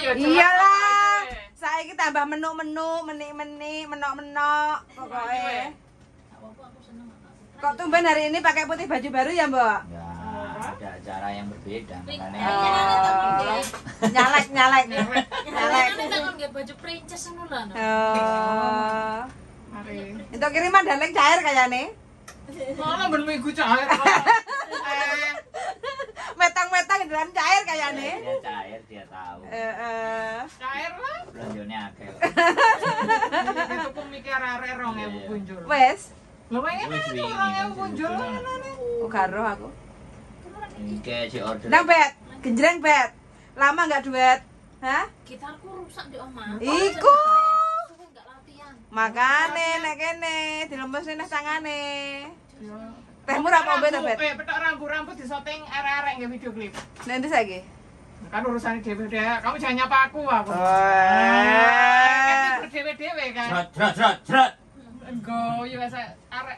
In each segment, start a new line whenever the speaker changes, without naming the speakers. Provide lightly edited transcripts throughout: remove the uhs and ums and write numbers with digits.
ya
iyalah. Saiki tambah menu-menu, menik-menik, menok-menok pokoknya. Kok tumben hari ini pakai putih baju baru ya, Mbak?
Ya, ada acara yang berbeda makanya.
Nyalek.
Kan nggak baju princess ngono lah.
Mari.
Itu kiriman daleng cair kayaknya.
Mana berminggu cair.
Metang-metang dalam cair kayaknya.
Dia cair, dia tahu.
Cair lah.
Belanjanya akeh.
Itu pemikir arek 2000 punjul.
Wes,
Lho pengen
Wis
kan
wingi,
2000 punjul.
karo aku.
Oke, si order.
Nang bet, genjreng bet. Lama nggak duet? Hah?
Gitarku rusak di omah.
Iku.
Suwe nggak latihan.
Makane nek kene dilembes nang tangane. Tehmu ra apa bet bet?
Petok rambut disoteng arek-arek nggih video klip.
Nek ndi saiki?
Kan urusan dhewe-dhewe. Kamu jangan nyapa aku. Kan dhewe-dhewe kan.
Jrot.
Engko yo wis arek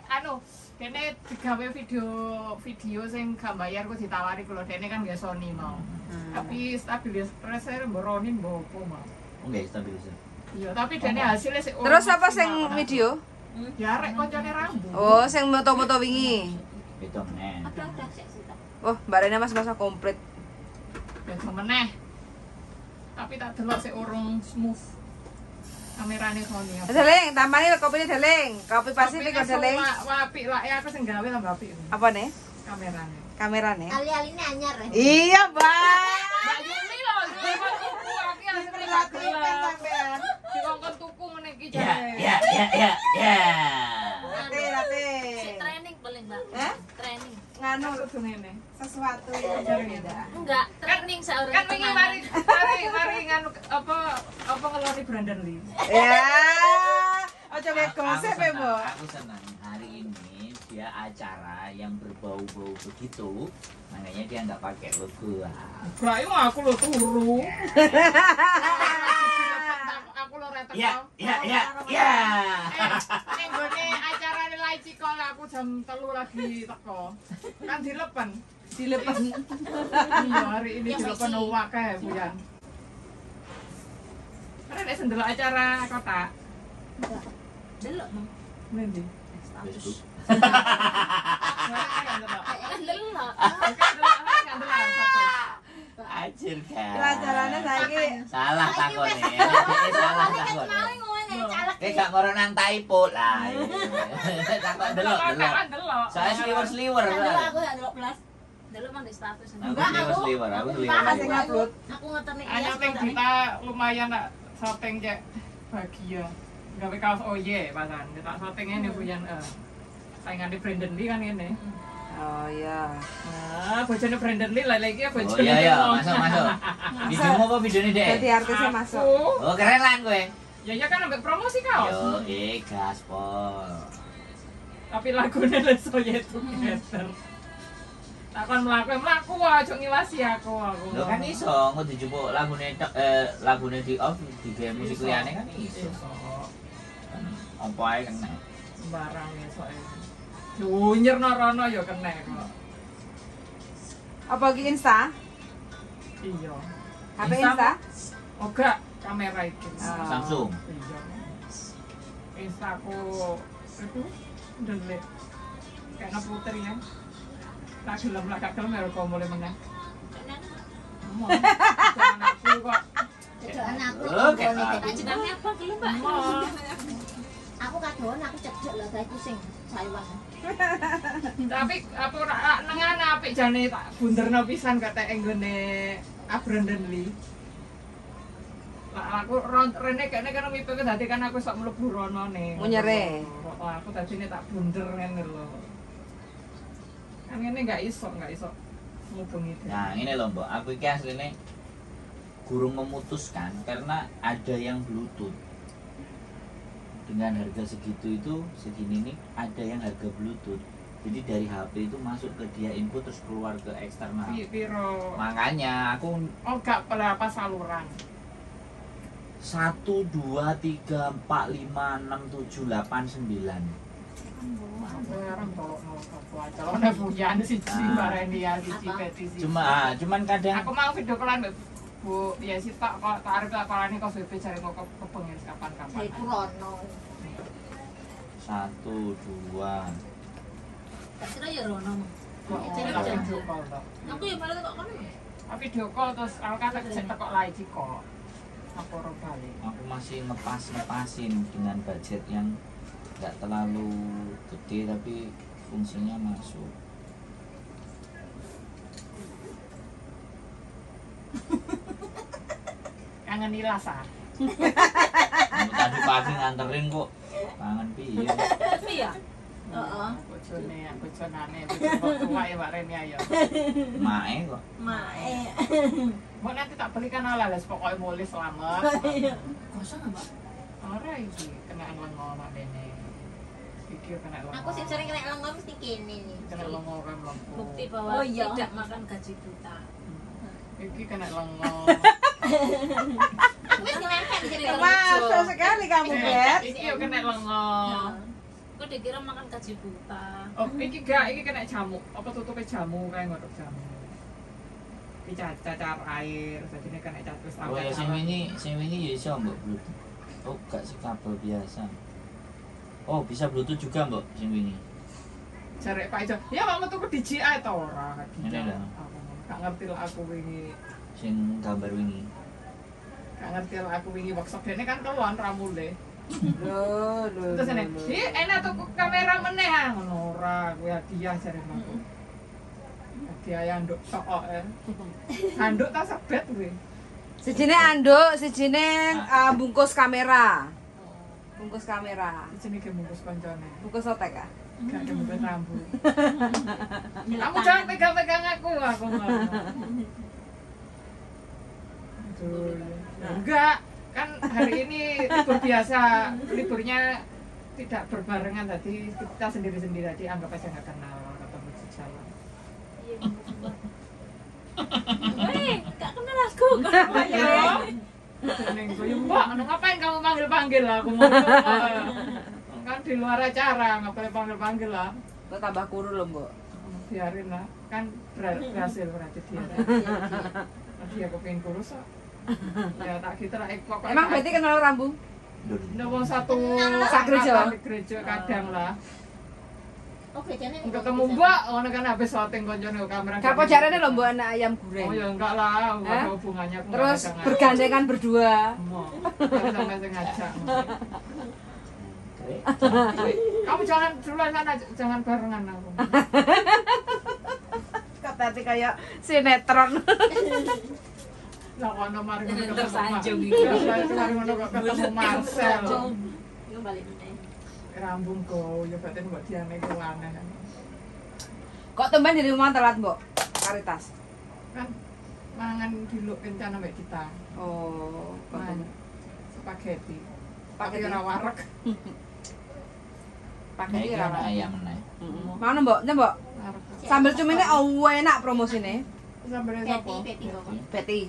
dene digawe video sing gak bayar kok ditawari kula dene kan nggih Sony mau. Tapi stabilisasi mboronin mbok apa mau.
Nggih, stabilizer.
Iya, tapi dene hasilnya sik
Terus apa sing video?
Ya arek koncone rambut.
Oh, sing moto-moto wingi.
Itu meneh.
Ada sik sih.
Oh, barene masa komplit.
Ya meneh. Tapi tak delok sik urung smooth. Kamerane Sony.
Deleng, tampani kopine deleng. Kopi pasti iki kok deleng.
Apik lah ya aku sing gawe tambah apik.
Apa nih?
Kamerane.
Kamerane.
Ali-aline anyar.
Iya, Mbak.
Mbak Yumi lho, dikon tuku aku asline gak gelem. Dikon tuku meneh iki jare.
Ya.
Rate.
Si training paling, Mbak.
Hah?
Training.
Nganu
Kudu ngene.
sesuatu yang berbeda.
Enggak, training seorang.
Kan wingi mari nganu apa ngeloni Brandon Lee.
Ya. Ojo mek gosip ya, Mbak.
Aku senang hari ini dia acara yang berbau-bau begitu, makanya dia nggak pakai logo.
Lah iya aku lho turu. Aku lho retek.
Ya.
Ning gone acarane Lai Cikol aku jam 3 lagi teko. Kan dilepen. Iya, hari ini dilepen akeh Buyan. Karena nek sendelok acara kota.
Delok, Mang.
Nendi?
Facebook.
Delok.
Ajir kan.
Pelajarannya saiki
Salah takone. Salah takone. Gak ngoro nang typo lah. Takon delok. Saya sliwer.
Aku ya delok plus. Delok mang di status.
Aku sliwer.
sing upload.
Aku ngeteni
Hanya ping kita lumayan nak shooting cek bahagia. Gawe kaos oye pasan. Tak shooting ngene Buyan. Saingane Brandon Lee kan ngene.
Oh iya.
Bojone Brandon Lee lagi ya
Oh
bojone.
iya, masuk. Videomu apa videonya Dek?
Jadi artisnya masuk.
Oh, keren lan kowe.
Ya kan ambek promosi kaos.
Yo, gaspol.
Tapi lagunya Let's Go Yet Together. Takkan melaku aja ngiwasi aku.
Lho kan iso engko dijupuk lagune di off di game musik liyane kan iso. Apa ae kena.
Sembarang iso. Dunyer norono ya kena kok.
Apa lagi Insta?
Iya.
HP Insta?
Oh gak, kamera itu.
Samsung.
Iya. Instaku itu delete. Kayak putri ya. Tak gelem lah, gak gelem ya kok mulai menang. Mau. Jangan aku kok.
Jodohan aku.
Oke.
Jenenge apa gelem, Mbak?
Mau.
Aku kadoan aku cedek lah gawe sing Taiwan.
Tapi apa nengan apik jane tak bunderno pisan kate enggone Brandon Lee. Lah aku rene kene kan mipeke dadi kan aku sok mlebu rono ne.
Munyere.
Aku dadine tak bunder ngene lho. Kan ngene enggak iso ngubungi dia.
Nah, ini loh, Mbak. Aku iki asline gurung memutuskan karena ada yang Bluetooth. Dengan harga segitu itu segini nih ada yang harga Bluetooth. Jadi dari HP itu masuk ke dia input terus keluar ke eksternal.
Piro?
Makanya aku
Gak berapa saluran.
1 2 3 4 5 6 7 8 9.
Barang tolong calonnya Buyan siji bareng dia siji petisi.
Cuman kadang
aku mau video call Bu, ya sih tak kok arep tak kalane kok BP jare kok kepengen kapan-kapan.
Dari Purono.
1, 2.
Tak kira ya Rono.
Kok
Jadi
tak
jangan.
video call to.
Aku ya malah kok kono.
Video call terus aku kata sik tekok lagi kok. Aku ora balik.
Aku masih ngepasin dengan budget yang nggak terlalu gede tapi fungsinya masuk.
Kangen ilas ah.
Tadi pagi nganterin kok kangen piye.
Tapi ya.
Heeh.
Bojonane bojo tua ya Mbak Reni ayo.
Mae kok.
Mae.
Mbak nanti tak belikan alas pokoknya mulai selamat.
Kosong apa?
Ora iki kena lengo Mbak Reni. Iki kena lengo.
Aku sih sering kena lengo mesti kene nih.
kena lengo kan lempu.
Bukti bahwa
Oh, iya.
tidak makan gaji buta.
Iki kena lengo.
Wis ngelempet di sini.
Masuk sekali kamu, Bet.
Iki yo kena lengo.
Kok dikira makan gaji buta.
Oh, iki gak, iki kena jamu. Apa tutupnya jamu kayak ngodok jamu. Iki cacar air, jadi ini kena cacar wis
Oh ya sing ini ya iso mbok Bluetooth. Oh gak sih kabel biasa. Oh bisa Bluetooth juga mbok sing ini.
Jarek Pak Ijo. Ya kamu tuku DJI ta ora?
Ini lah.
Aku gak ngerti lah aku wingi.
Sing gambar wingi.
Gak ngerti lah aku wingi workshop dene kan kelon ramule.
Loh.
Terus ini, enak tuku kamera meneh ah ngono ora, kuwi hadiah jare aku. Hadiah yang nduk tok handuk ta sebet kuwi.
Sijine anduk, sijine bungkus kamera. Bungkus kamera.
Jenenge ge bungkus koncone.
Bungkus otek ah.
Gak bungkus rambut. Kamu jangan pegang-pegang aku ngomong. Aduh. Enggak, kan hari ini libur biasa, liburnya tidak berbarengan tadi kita sendiri-sendiri tadi anggap aja nggak kenal ketemu di jalan.
Iya. Weh, gak kenal aku.
Iya. Jeneng gue, Mbak, ngapain kamu panggil-panggil aku mau kan di luar acara, ngapain panggil-panggil lah.
Kok tambah kuru lho, Mbok.
Biarin lah, kan berhasil berarti dia. Dia kepingin kurus kok. Ya tak gitu lah, pokoknya.
Emang berarti kenal Rambu?
Nah, wong satu
Sakgereja?
gereja kadang lah.
Oh, bejane ning
Ketemu Mbak, ngono kan habis syuting koncone kamera.
Gak apa jarane lho Mbok anak ayam goreng.
Oh ya enggak lah, enggak ada
Hah?
hubungannya. Aku
Terus
nggak ngajak.
bergandengan berdua.
Mau. Tapi sampai saya ngajak.
Oke.
Kamu jangan duluan sana, jangan barengan aku.
Kok tadi kayak sinetron.
Lah kono mari ngono
Tersanjung
iki. Mari ngono kok ketemu Marcel.
Yo balik meneh.
Rambung go, ya batin mbok diane ku aneh.
Kok tumben di rumah telat, Mbok? Karitas.
Kan mangan diluk kencan ambek kita.
Oh, kok
Man,
tumben.
spaghetti. Tapi
Spaghetti.
ora wareg.
Pakai
Iki
ora.
ana ayam meneh.
Mana, Mbok? Nih, Mbok.
Wareg.
Sambel cumine enak promosine.
Sambelnya sapa?
Beti kok.
Betty.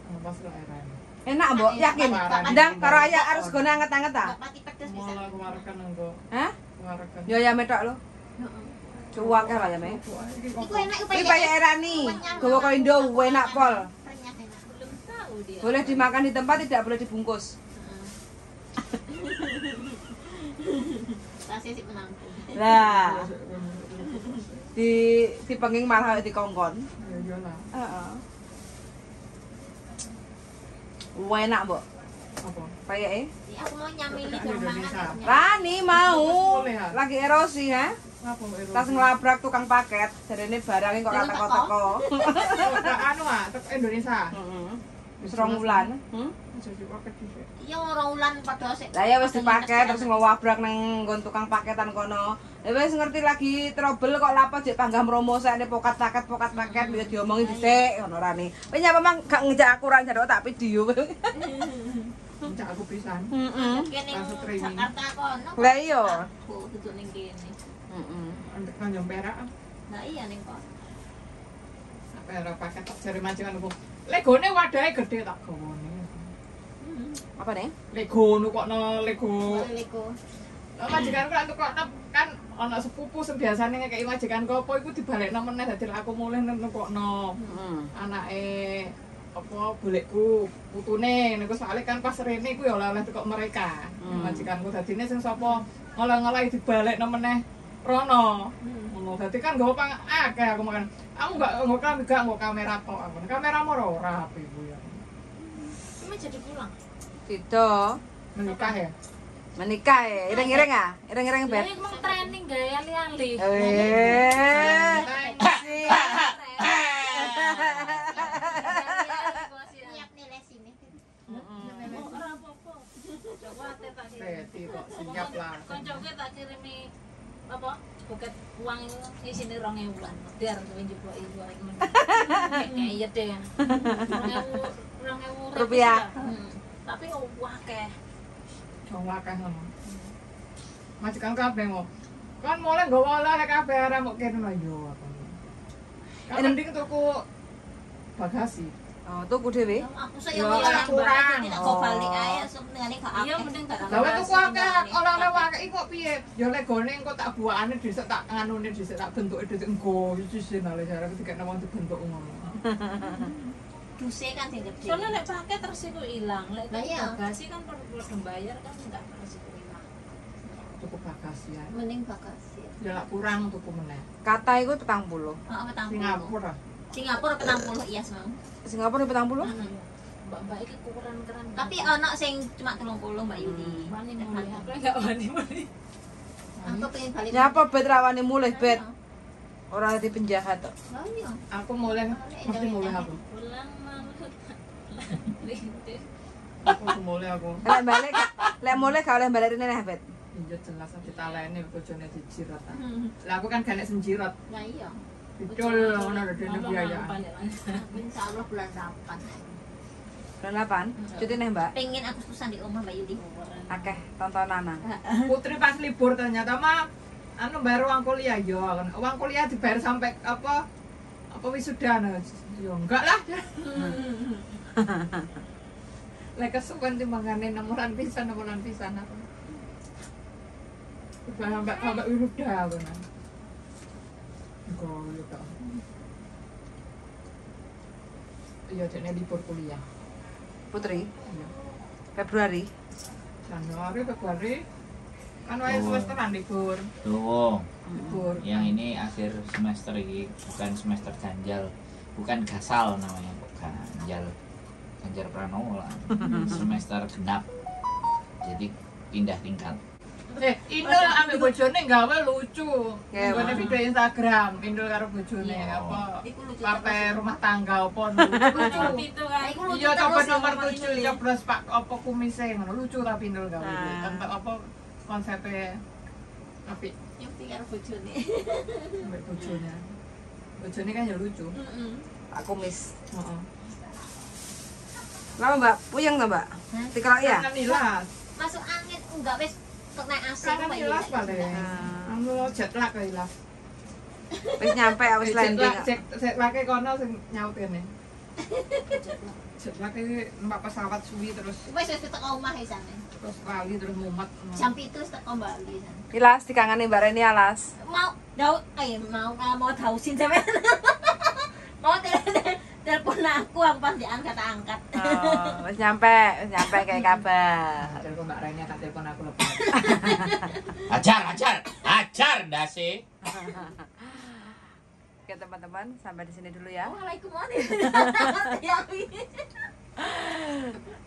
Oh, pas lo eran.
Enak, Mbok. Yakin?
Parah.
Ndang karo aya harus gone anget-anget ta?
Pati pedes bisa.
Malah kewarekan engko.
Hah?
Kewarekan.
Yo ya metok lho.
Heeh.
Cuwak ya ya, Me.
Iku enak iku
Iki kaya erani. Gowo kok Indo enak pol.
Renyah enak.
Belum tahu dia.
Boleh dimakan di tempat, tidak boleh dibungkus.
Tasnya sih menampung.
Lah, di penging malah dikongkon.
Ya yo lah.
Heeh. Enak, Mbok.
Apa?
Kayake.
Iya, aku mau nyamili
Tekan Indonesia.
mangan.
Rani mau
Boleh, ha?
lagi erosi ha?
Apa erosi?
Tas ngelabrak tukang paket, jarene barangnya kok
Belum
teko-teko.
Anu ah, tek Indonesia.
Heeh. Wis 2 wulan.
Jadi paket dhisik.
Iya, ora ulan padha sik.
Lah ya wis dipaket terus ngelabrak nang nggon tukang paketan kono. Ya wis ngerti lagi trouble kok lapo jek panggah promo sakne pokat paket ya diomongi dhisik ngono rane. Kowe nyapa mang gak ngejak aku ora jaduk tak video.
Cak aku pisan.
Heeh.
Kene
Langsung streaming.
Jakarta kono.
Lah iya.
Aku duduk ning kene.
Heeh.
Untuk Tanjung Perak.
Lah iya ning kono.
Perak paket tak jare majikan aku. Legone wadahe gede tak gawone.
Apa nih?
Lego nu kok no Lego.
Leko.
Lah majikanku lak tukokno kan ana sepupu sing biasane ngekeki majikanku apa iku dibalekno meneh dadi aku mulih nukokno.
Heeh.
Anake apa bolekku putune niku soalé kan pas rene ku ya oleh teko mereka. Majikanku dadine sing sapa ngolah-ngolah dibalekno meneh rono. Ngono dadi kan nggawa akeh aku makan. Aku enggak kamera tok aku. Kamera ora HP ku ya.
Cuma jadi pulang.
Tidak.
Menikah ya.
Menikah ya, ireng-ireng ah? Ireng-ireng bet.
Jadi emang training gaya ali-ali.
Sih.
Siap nih les ini.
Ora apa-apa. Coba ate tak kirim.
Teti kok siap lah.
Koncoke tak kirimi apa? Buket uang itu isine 2000-an. Biar kowe njupuk iku arek ngono. Kayak deh. 2000
Rupiah.
Tapi akeh.
Jawa akeh ngono. Majikan kabeh mau. Kan mulai nggawa oleh kabeh arek mok kene lho yo aku. Kan mending tuku bagasi.
Oh, tuku dhewe.
Aku saya
Ya,
orang
kurang.
tidak kau balik aja sebenarnya kau
Iya mending tak
Lah wis tuku akeh oleh-oleh akeh iki kok piye? Ya legone engko tak buakane dhisik tak nganune dhisik tak bentuke dhisik engko iki sing ale jare dikene wong dibentuk ngono.
duse kan sing gede.
Soalnya lek pakai terus itu hilang. Lek
Lah iya.
bagasi kan perlu bayar kan enggak terus itu hilang.
Tuku bagasi ya.
Mending bagasi.
Ya lak kurang tuku meneh.
Kata iku 40.
Petang
Singapura.
Singapura petang puluh iya semang.
Singapura 40?
Mbak iki keren-keren.
Tapi ono sing cuma 30 Mbak Yudi.
wani mulai aku enggak wani.
Aku pengen balik.
Nyapa bet rawani mulih bet. Ora di penjahat tok.
Oh iya.
Aku mulai mesti mulai aku.
Pulang malu. Rintis.
Aku mulai aku.
Lek mulih gak oleh balik rene bet.
Iya jelas ditaleni bojone dijirat. Lah aku kan gak nek senjirat.
Lah iya.
Dicul ngono lho dene biaya.
Insyaallah bulan 8.
Bulan 8, cuti neh Mbak.
Pengen Agustusan di rumah Mbak Yudi.
Akeh tontonan.
Putri pas libur ternyata mah anu bayar uang kuliah yo kan. Uang kuliah dibayar sampai apa wisuda nah. Yo enggak lah. Lek kesuwen timbangane nomoran pisan aku. Sampai wisuda aku nah. Enggak yo kok. Iya dene libur kuliah.
Putri,
Iya.
Februari.
Januari, Februari kan wae semesteran libur.
Tuh,
Libur.
yang ini akhir semester ini bukan semester ganjal, bukan gasal namanya, bukan ganjal, Ganjar Pranowo lah. Semester genap, jadi pindah tingkat.
Indul ambek bojone gawe lucu.
Ya,
Ngene video Instagram, Indul karo bojone
Iya.
apa?
Iku lucu
Partai rumah tangga apa lucu.
Itu kan.
Iku lucu
Iya coba
terus
nomor
sama
7
ini.
coblos Pak apa kumise ngono lucu tapi Indul gawe.
Ah.
Tanpa apa konsepnya tapi
Nyuti karo bojone.
ambek bojone. Bojone kan ya lucu.
Pak Kumis.
Heeh.
Lama Mbak, puyeng to Mbak?
Hah?
Dikelok ya?
Kan ilas.
Masuk angin enggak wis kena AC
Kan
Mbak
ilas
Yudi.
paling. Anu jet lag kok ilas.
Wis nyampe wis landing.
Jet lag kono sing nyaut kene. Jet lag iki numpak pesawat suwi terus
Wis teko omah ya sana.
terus lali terus mumet.
Jam 7 teko Bali sana.
Ilas dikangani Mbak Reni alas.
Mau mau dausin sampean. Mau telepon aku pas diangkat.
Oh, wis nyampe kayak kabar.
Telepon Mbak Reni tak telepon aku lepas.
Ajar, dasi.
Oke teman-teman, sampai di sini dulu ya.
Waalaikumsalam.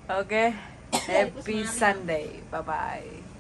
Oke, happy Sunday. Bye bye.